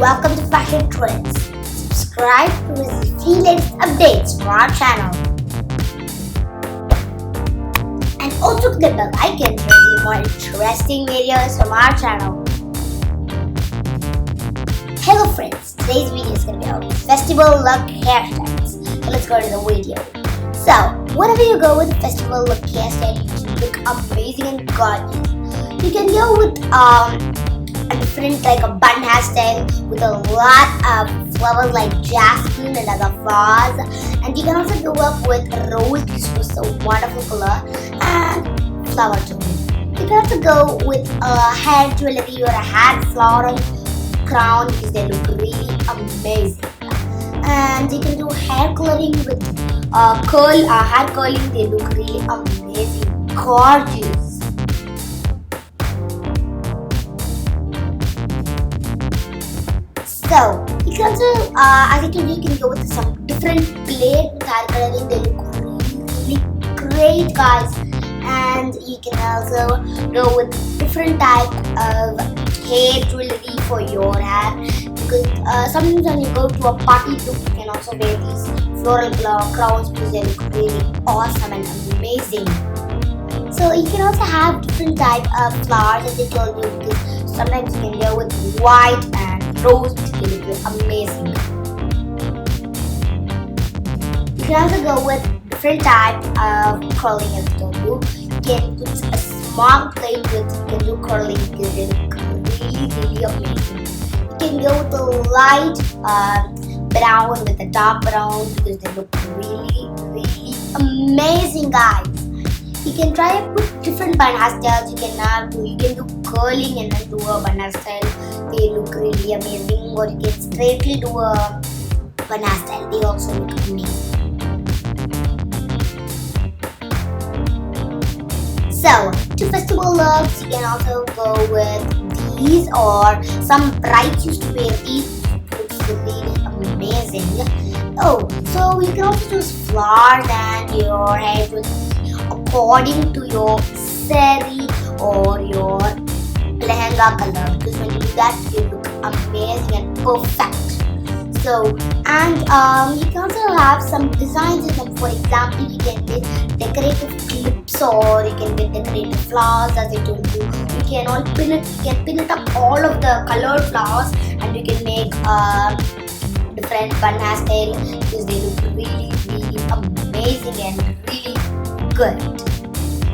welcome to Fashion Trends. Subscribe to receive free latest updates from our channel. And also click the bell icon to receive more interesting videos from our channel. Hello friends, today's video is going to be about festival look hairstyles. So let's go to the video. So, whenever you go with a festival look hairstyle, you look amazing and gorgeous. You can go with a different like a bun hairstyle with a lot of flowers like jasmine and other flowers, and you can also go up with rose, which was a wonderful color, and flower too. You can also go with a hair jewelry or a hair floral crown because they look really amazing. And you can do hair coloring with hair curling. They look really amazing, gorgeous. So you can also, as I told you, can go with some different plate with hair coloring. They look really great, guys. And you can also go with different type of hair jewelry for your hair, because sometimes when you go to a party too, you can also wear these floral crowns because they look really awesome and amazing. So you can also have different type of flowers, as I told you, because sometimes you can go with white and rose, which can look amazing. You can also go with different type of curling, as I told you. You can put a small plate with, you can do curling because they look really amazing. You can go with the light brown with the dark brown because they look really amazing, guys. You can try it with different bun hairstyles. You can do curling and then do a bun hairstyle. They look really amazing. Or you can straightly do a bun hairstyle. They also look amazing. So, to festival looks, you can also go with these, or some brides used to wear these. Looks really amazing. Oh, so you can also choose flowers and your hair according to your sari or your lehenga color, because when you do that, you look amazing and perfect. So, and you can also have some designs in them. For example, you can get decorative clips, or you can get decorative flowers, as I told you. You can all pin it. You can pin it up all of the colored flowers, and you can make different bun hairstyle because they look really amazing and really good.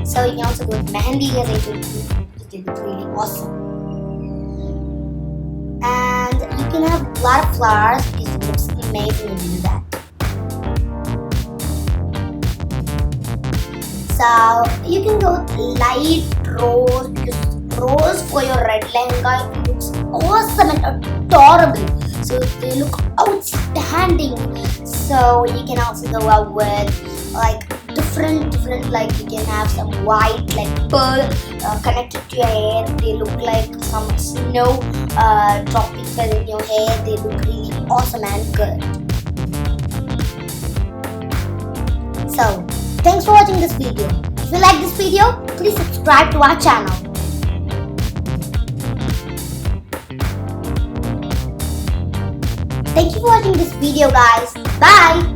So you can also go with mehendi, as I told you, because they look really awesome. And you can have a lot of flowers because it looks amazing when you do that. So you can go with light rose, because rose for your red lehenga looks awesome and adorable. So they look outstanding. So you can also go out with like different like you can have some white like pearl connected to your hair. They look like some snow droppings in your hair. They look really awesome and good. So thanks for watching this video. If you like this video, please subscribe to our channel. Thank you for watching this video, guys. Bye.